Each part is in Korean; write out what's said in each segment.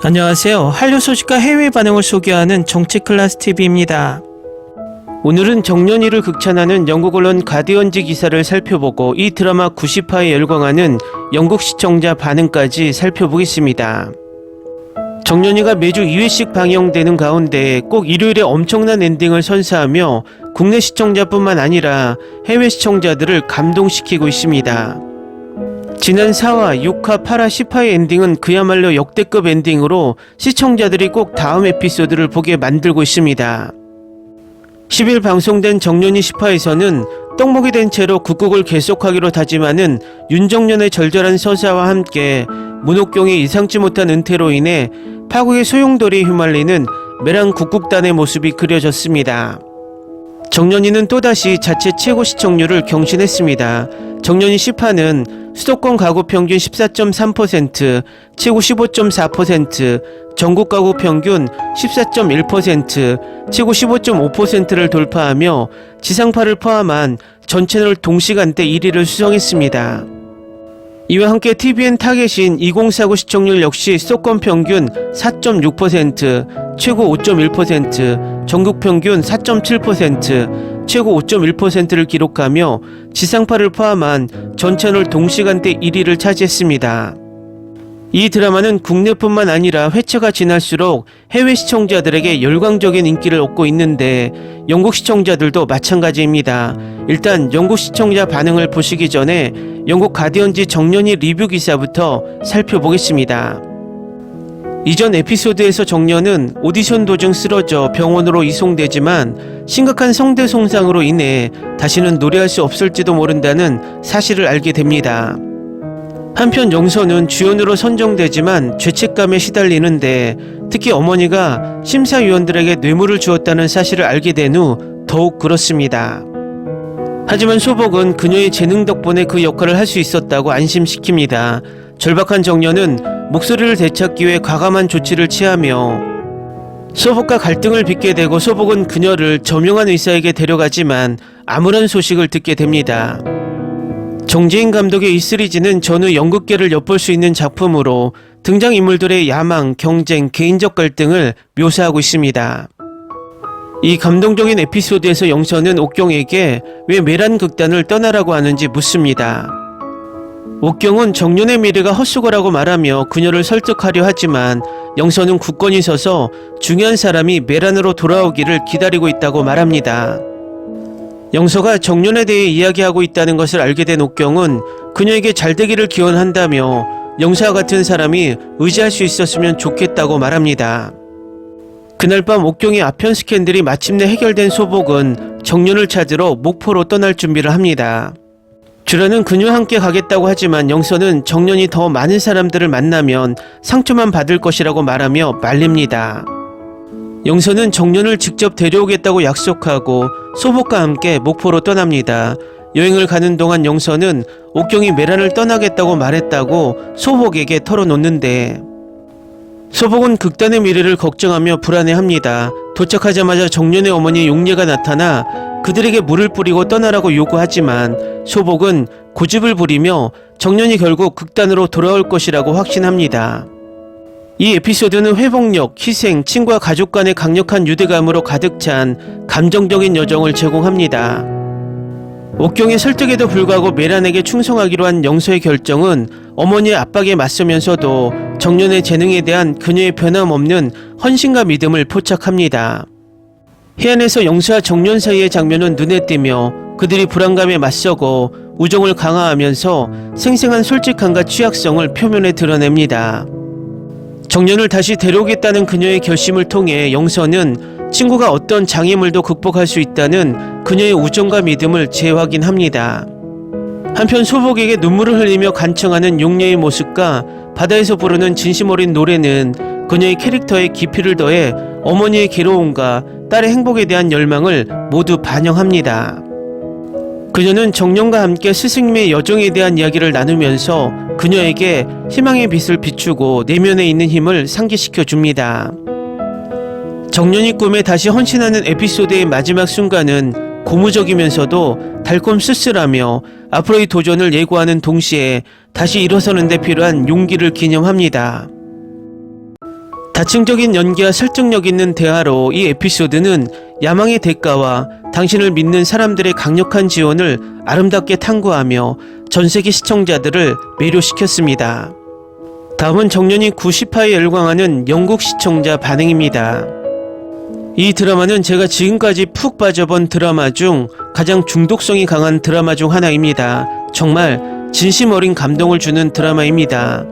안녕하세요. 한류 소식과 해외 반응을 소개하는 정치클래스TV입니다. 오늘은 정년이를 극찬하는 영국 언론 가디언지 기사를 살펴보고 이 드라마 90화에 열광하는 영국 시청자 반응까지 살펴보겠습니다. 정년이가 매주 2회씩 방영되는 가운데 꼭 일요일에 엄청난 엔딩을 선사하며 국내 시청자뿐만 아니라 해외 시청자들을 감동시키고 있습니다. 지난 4화, 6화, 8화, 10화의 엔딩은 그야말로 역대급 엔딩으로 시청자들이 꼭 다음 에피소드를 보게 만들고 있습니다. 10일 방송된 정년이 10화에서는 떡목이 된 채로 국국을 계속하기로 다짐하는 윤정년의 절절한 서사와 함께 문옥경의 예상치 못한 은퇴로 인해 파국의 소용돌이에 휘말리는 메랑 국국단의 모습이 그려졌습니다. 정년이는 또다시 자체 최고 시청률을 경신했습니다. 정년이 10화는 수도권 가구 평균 14.3%, 최고 15.4%, 전국 가구 평균 14.1%, 최고 15.5%를 돌파하며 지상파를 포함한 전 채널 동시간대 1위를 수성했습니다. 이와 함께 TVN 타겟인 2049 시청률 역시 수도권 평균 4.6%, 최고 5.1%, 전국 평균 4.7%, 최고 5.1%를 기록하며 지상파를 포함한 전 채널 동시간대 1위를 차지했습니다. 이 드라마는 국내뿐만 아니라 회차가 지날수록 해외 시청자들에게 열광적인 인기를 얻고 있는데 영국 시청자들도 마찬가지입니다. 일단 영국 시청자 반응을 보시기 전에 영국 가디언지 정년이 리뷰 기사부터 살펴보겠습니다. 이전 에피소드에서 정년은 오디션 도중 쓰러져 병원으로 이송되지만 심각한 성대 손상으로 인해 다시는 노래할 수 없을지도 모른다는 사실을 알게 됩니다. 한편 영서는 주연으로 선정되지만 죄책감에 시달리는데 특히 어머니가 심사위원들에게 뇌물을 주었다는 사실을 알게 된 후 더욱 그렇습니다. 하지만 소복은 그녀의 재능 덕분에 그 역할을 할 수 있었다고 안심시킵니다. 절박한 정년은 목소리를 되찾기 위해 과감한 조치를 취하며 소복과 갈등을 빚게 되고 소복은 그녀를 저명한 의사에게 데려가지만 아무런 소식을 듣게 됩니다. 정재인 감독의 이 시리즈는 전후 연극계를 엿볼 수 있는 작품으로 등장인물들의 야망, 경쟁, 개인적 갈등을 묘사하고 있습니다. 이 감동적인 에피소드에서 영서는 옥경에게 왜 메란 극단을 떠나라고 하는지 묻습니다. 옥경은 정년의 미래가 헛수고라고 말하며 그녀를 설득하려 하지만 영서는 굳건히 서서 중요한 사람이 메란으로 돌아오기를 기다리고 있다고 말합니다. 영서가 정년에 대해 이야기하고 있다는 것을 알게 된 옥경은 그녀에게 잘되기를 기원한다며 영서와 같은 사람이 의지할 수 있었으면 좋겠다고 말합니다. 그날 밤 옥경의 아편 스캔들이 마침내 해결된 소복은 정년을 찾으러 목포로 떠날 준비를 합니다. 주라는 그녀와 함께 가겠다고 하지만 영서는 정년이 더 많은 사람들을 만나면 상처만 받을 것이라고 말하며 말립니다. 영서는 정년을 직접 데려오겠다고 약속하고 소복과 함께 목포로 떠납니다. 여행을 가는 동안 영서는 옥경이 메란을 떠나겠다고 말했다고 소복에게 털어놓는데 소복은 극단의 미래를 걱정하며 불안해합니다. 도착하자마자 정년의 어머니 용례가 나타나 그들에게 물을 뿌리고 떠나라고 요구하지만 소복은 고집을 부리며 정년이 결국 극단으로 돌아올 것이라고 확신합니다. 이 에피소드는 회복력, 희생, 친구와 가족 간의 강력한 유대감으로 가득 찬 감정적인 여정을 제공합니다. 옥경의 설득에도 불구하고 메란에게 충성하기로 한 영서의 결정은 어머니의 압박에 맞서면서도 정년의 재능에 대한 그녀의 변함없는 헌신과 믿음을 포착합니다. 해안에서 영서와 정년 사이의 장면은 눈에 띄며 그들이 불안감에 맞서고 우정을 강화하면서 생생한 솔직함과 취약성을 표면에 드러냅니다. 정년을 다시 데려오겠다는 그녀의 결심을 통해 영서는 친구가 어떤 장애물도 극복할 수 있다는 그녀의 우정과 믿음을 재확인합니다. 한편 소복에게 눈물을 흘리며 간청하는 용녀의 모습과 바다에서 부르는 진심 어린 노래는 그녀의 캐릭터에 깊이를 더해 어머니의 괴로움과 딸의 행복에 대한 열망을 모두 반영합니다. 그녀는 정년과 함께 스승님의 여정에 대한 이야기를 나누면서 그녀에게 희망의 빛을 비추고 내면에 있는 힘을 상기시켜 줍니다. 정년이 꿈에 다시 헌신하는 에피소드의 마지막 순간은 고무적이면서도 달콤 쓸쓸하며 앞으로의 도전을 예고하는 동시에 다시 일어서는 데 필요한 용기를 기념합니다. 다층적인 연기와 설득력 있는 대화로 이 에피소드는 야망의 대가와 당신을 믿는 사람들의 강력한 지원을 아름답게 탐구하며 전세계 시청자들을 매료시켰습니다. 다음은 정년이 90화에 열광하는 영국 시청자 반응입니다. 이 드라마는 제가 지금까지 푹 빠져본 드라마 중 가장 중독성이 강한 드라마 중 하나입니다. 정말 진심 어린 감동을 주는 드라마입니다.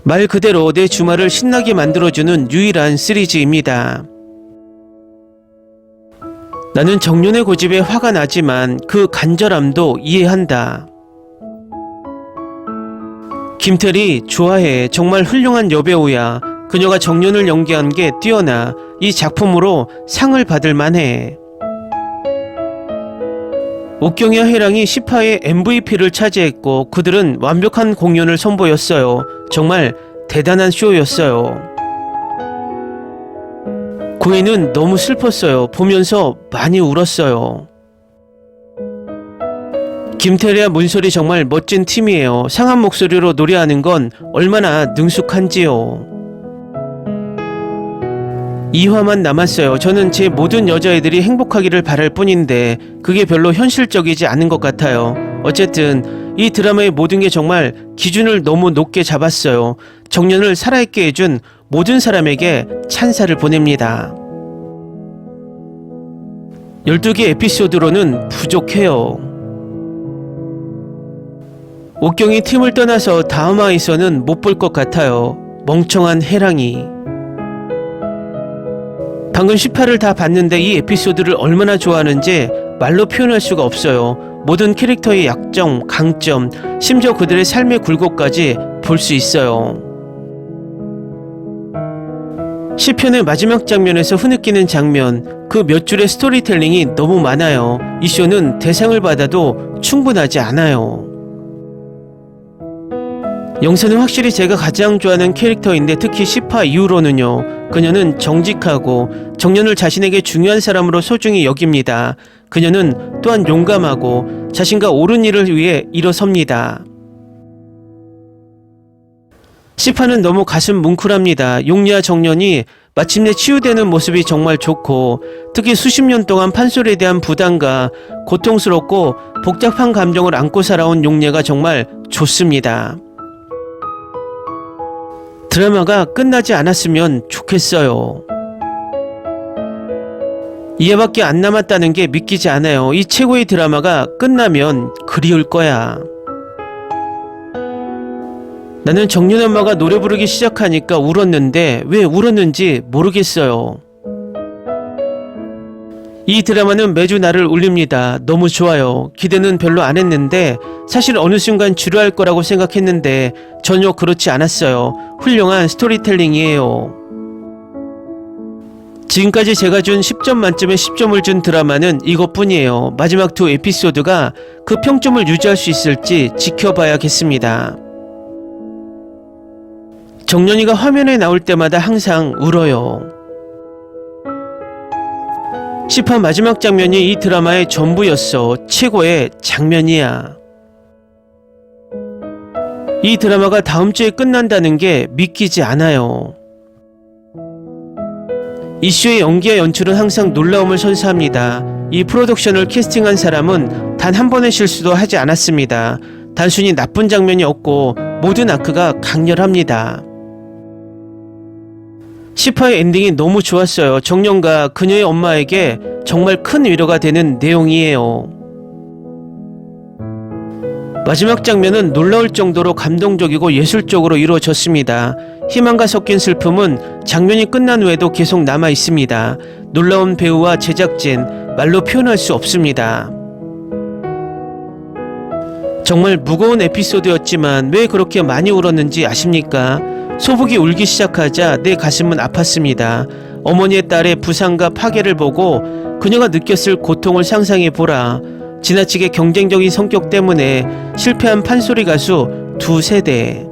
말 그대로 내 주말을 신나게 만들어주는 유일한 시리즈입니다. 나는 정년의 고집에 화가 나지만 그 간절함도 이해한다. 김태리 좋아해. 정말 훌륭한 여배우야. 그녀가 정년을 연기한 게 뛰어나. 이 작품으로 상을 받을 만해. 옥경이와 해랑이 10화의 MVP를 차지했고 그들은 완벽한 공연을 선보였어요. 정말 대단한 쇼였어요. 9회는 너무 슬펐어요. 보면서 많이 울었어요. 김태리와 문솔이 정말 멋진 팀이에요. 상한 목소리로 노래하는 건 얼마나 능숙한지요. 2화만 남았어요. 저는 제 모든 여자애들이 행복하기를 바랄 뿐인데 그게 별로 현실적이지 않은 것 같아요. 어쨌든 이 드라마의 모든 게 정말 기준을 너무 높게 잡았어요. 정년을 살아있게 해준 모든 사람에게 찬사를 보냅니다. 12개 에피소드로는 부족해요. 옥경이 팀을 떠나서 다음 화에서는 못 볼 것 같아요. 멍청한 해랑이. 방금 10화를 다 봤는데 이 에피소드를 얼마나 좋아하는지 말로 표현할 수가 없어요. 모든 캐릭터의 약점, 강점, 심지어 그들의 삶의 굴곡까지 볼 수 있어요. 10편의 마지막 장면에서 흐느끼는 장면, 그 몇 줄의 스토리텔링이 너무 많아요. 이 쇼는 대상을 받아도 충분하지 않아요. 영선은 확실히 제가 가장 좋아하는 캐릭터인데 특히 10화 이후로는요. 그녀는 정직하고 정년을 자신에게 중요한 사람으로 소중히 여깁니다. 그녀는 또한 용감하고 자신과 옳은 일을 위해 일어섭니다. 10화는 너무 가슴 뭉클합니다. 용리와 정년이 마침내 치유되는 모습이 정말 좋고 특히 수십 년 동안 판솔에 대한 부담과 고통스럽고 복잡한 감정을 안고 살아온 용례가 정말 좋습니다. 드라마가 끝나지 않았으면 좋겠어요. 2화밖에 안 남았다는 게 믿기지 않아요. 이 최고의 드라마가 끝나면 그리울 거야. 나는 정년 엄마가 노래 부르기 시작하니까 울었는데 왜 울었는지 모르겠어요. 이 드라마는 매주 나를 울립니다. 너무 좋아요. 기대는 별로 안 했는데 사실 어느 순간 지루할 거라고 생각했는데 전혀 그렇지 않았어요. 훌륭한 스토리텔링이에요. 지금까지 제가 준 10점 만점에 10점을 준 드라마는 이것뿐이에요. 마지막 두 에피소드가 그 평점을 유지할 수 있을지 지켜봐야겠습니다. 정년이가 화면에 나올 때마다 항상 울어요. 10화 마지막 장면이 이 드라마의 전부였어. 최고의 장면이야. 이 드라마가 다음 주에 끝난다는 게 믿기지 않아요. 이 쇼의 연기와 연출은 항상 놀라움을 선사합니다. 이 프로덕션을 캐스팅한 사람은 단 한 번의 실수도 하지 않았습니다. 단순히 나쁜 장면이 없고 모든 아크가 강렬합니다. 10화의 엔딩이 너무 좋았어요. 정년과 그녀의 엄마에게 정말 큰 위로가 되는 내용이에요. 마지막 장면은 놀라울 정도로 감동적이고 예술적으로 이루어졌습니다. 희망과 섞인 슬픔은 장면이 끝난 후에도 계속 남아 있습니다. 놀라운 배우와 제작진, 말로 표현할 수 없습니다. 정말 무거운 에피소드였지만 왜 그렇게 많이 울었는지 아십니까? 소복이 울기 시작하자 내 가슴은 아팠습니다. 어머니의 딸의 부상과 파괴를 보고 그녀가 느꼈을 고통을 상상해보라. 지나치게 경쟁적인 성격 때문에 실패한 판소리 가수 두 세대.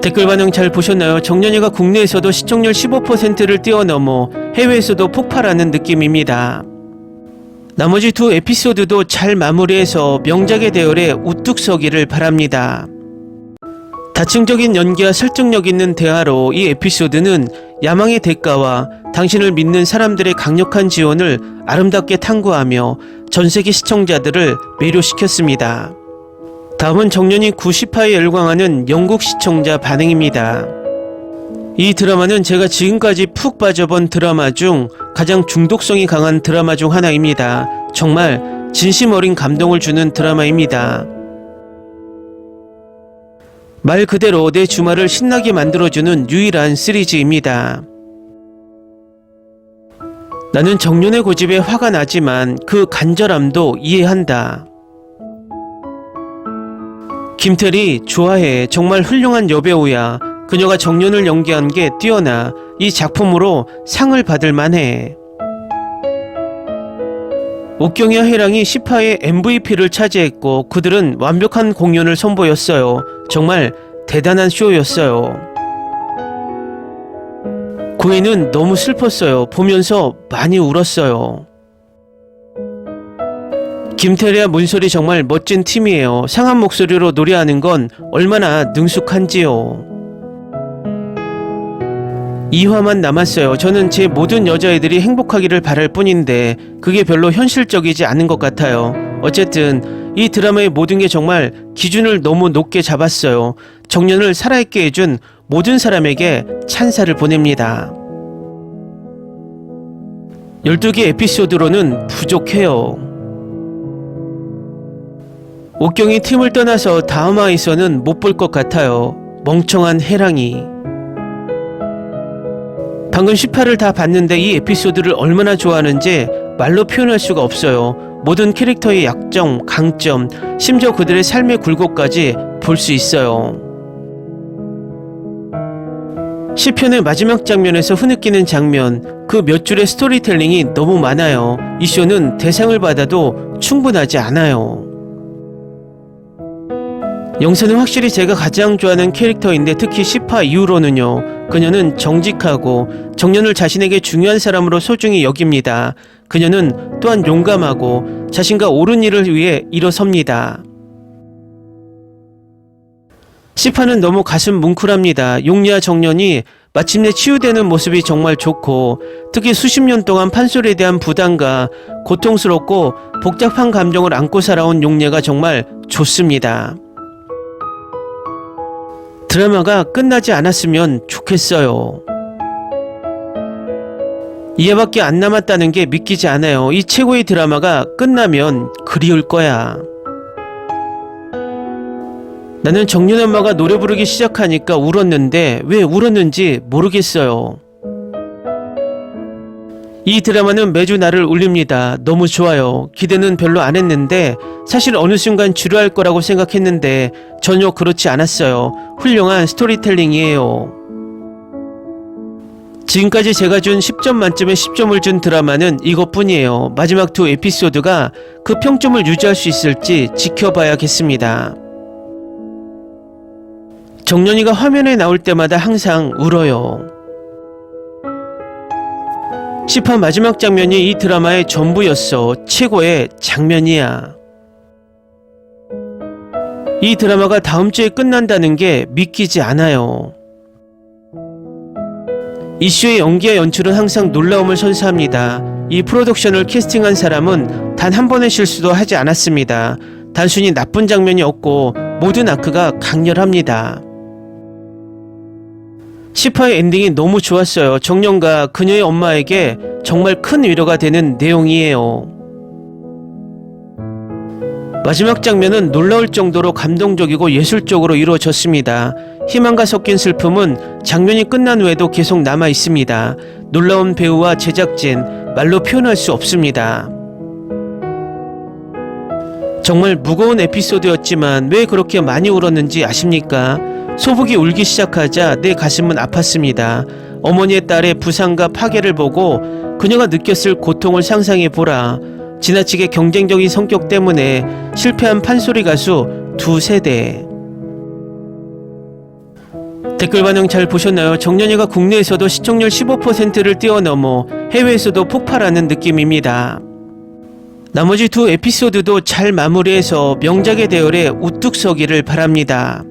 댓글 반응 잘 보셨나요? 정년이가 국내에서도 시청률 15%를 뛰어넘어 해외에서도 폭발하는 느낌입니다. 나머지 두 에피소드도 잘 마무리해서 명작의 대열에 우뚝 서기를 바랍니다. 다층적인 연기와 설득력 있는 대화로 이 에피소드는 야망의 대가와 당신을 믿는 사람들의 강력한 지원을 아름답게 탐구하며 전세계 시청자들을 매료시켰습니다. 다음은 정년이 90화에 열광하는 영국 시청자 반응입니다. 이 드라마는 제가 지금까지 푹 빠져본 드라마 중 가장 중독성이 강한 드라마 중 하나입니다. 정말 진심 어린 감동을 주는 드라마입니다. 말 그대로 내 주말을 신나게 만들어주는 유일한 시리즈입니다. 나는 정년의 고집에 화가 나지만 그 간절함도 이해한다. 김태리 좋아해. 정말 훌륭한 여배우야. 그녀가 정년을 연기한 게 뛰어나. 이 작품으로 상을 받을 만해. 옥경이와 해랑이 10화의 MVP를 차지했고 그들은 완벽한 공연을 선보였어요. 정말 대단한 쇼였어요. 고인은 너무 슬펐어요. 보면서 많이 울었어요. 김태리와 문솔이 정말 멋진 팀이에요. 상한 목소리로 노래하는 건 얼마나 능숙한지요. 2화만 남았어요. 저는 제 모든 여자애들이 행복하기를 바랄 뿐인데 그게 별로 현실적이지 않은 것 같아요. 어쨌든 이 드라마의 모든 게 정말 기준을 너무 높게 잡았어요. 정년을 살아있게 해준 모든 사람에게 찬사를 보냅니다. 12개 에피소드로는 부족해요. 옥경이 팀을 떠나서 다음화에서는 못 볼 것 같아요. 멍청한 해랑이. 방금 10화를 다 봤는데 이 에피소드를 얼마나 좋아하는지 말로 표현할 수가 없어요. 모든 캐릭터의 약점, 강점, 심지어 그들의 삶의 굴곡까지 볼 수 있어요. 10편의 마지막 장면에서 흐느끼는 장면, 그 몇 줄의 스토리텔링이 너무 많아요. 이 쇼는 대상을 받아도 충분하지 않아요. 영선은 확실히 제가 가장 좋아하는 캐릭터인데 특히 10화 이후로는요. 그녀는 정직하고 정년을 자신에게 중요한 사람으로 소중히 여깁니다. 그녀는 또한 용감하고 자신과 옳은 일을 위해 일어섭니다. 10화는 너무 가슴 뭉클합니다. 용리와 정년이 마침내 치유되는 모습이 정말 좋고 특히 수십 년 동안 판솔에 대한 부담과 고통스럽고 복잡한 감정을 안고 살아온 용례가 정말 좋습니다. 드라마가 끝나지 않았으면 좋겠어요. 2화밖에 안 남았다는 게 믿기지 않아요. 이 최고의 드라마가 끝나면 그리울 거야. 나는 정년 엄마가 노래 부르기 시작하니까 울었는데 왜 울었는지 모르겠어요. 이 드라마는 매주 나를 울립니다. 너무 좋아요. 기대는 별로 안 했는데 사실 어느 순간 지루할 거라고 생각했는데 전혀 그렇지 않았어요. 훌륭한 스토리텔링이에요. 지금까지 제가 준 10점 만점에 10점을 준 드라마는 이것뿐이에요. 마지막 두 에피소드가 그 평점을 유지할 수 있을지 지켜봐야겠습니다. 정년이가 화면에 나올 때마다 항상 울어요. 10화 마지막 장면이 이 드라마의 전부였어. 최고의 장면이야. 이 드라마가 다음 주에 끝난다는 게 믿기지 않아요. 이슈의 연기와 연출은 항상 놀라움을 선사합니다. 이 프로덕션을 캐스팅한 사람은 단 한 번의 실수도 하지 않았습니다. 단순히 나쁜 장면이 없고 모든 아크가 강렬합니다. 10화의 엔딩이 너무 좋았어요. 정년과 그녀의 엄마에게 정말 큰 위로가 되는 내용이에요. 마지막 장면은 놀라울 정도로 감동적이고 예술적으로 이루어졌습니다. 희망과 섞인 슬픔은 장면이 끝난 후에도 계속 남아 있습니다. 놀라운 배우와 제작진, 말로 표현할 수 없습니다. 정말 무거운 에피소드였지만 왜 그렇게 많이 울었는지 아십니까? 소복이 울기 시작하자 내 가슴은 아팠습니다. 어머니의 딸의 부상과 파괴를 보고 그녀가 느꼈을 고통을 상상해보라. 지나치게 경쟁적인 성격 때문에 실패한 판소리 가수 2세대. 댓글 반응 잘 보셨나요? 정년이가 국내에서도 시청률 15%를 뛰어넘어 해외에서도 폭발하는 느낌입니다. 나머지 두 에피소드도 잘 마무리해서 명작의 대열에 우뚝 서기를 바랍니다.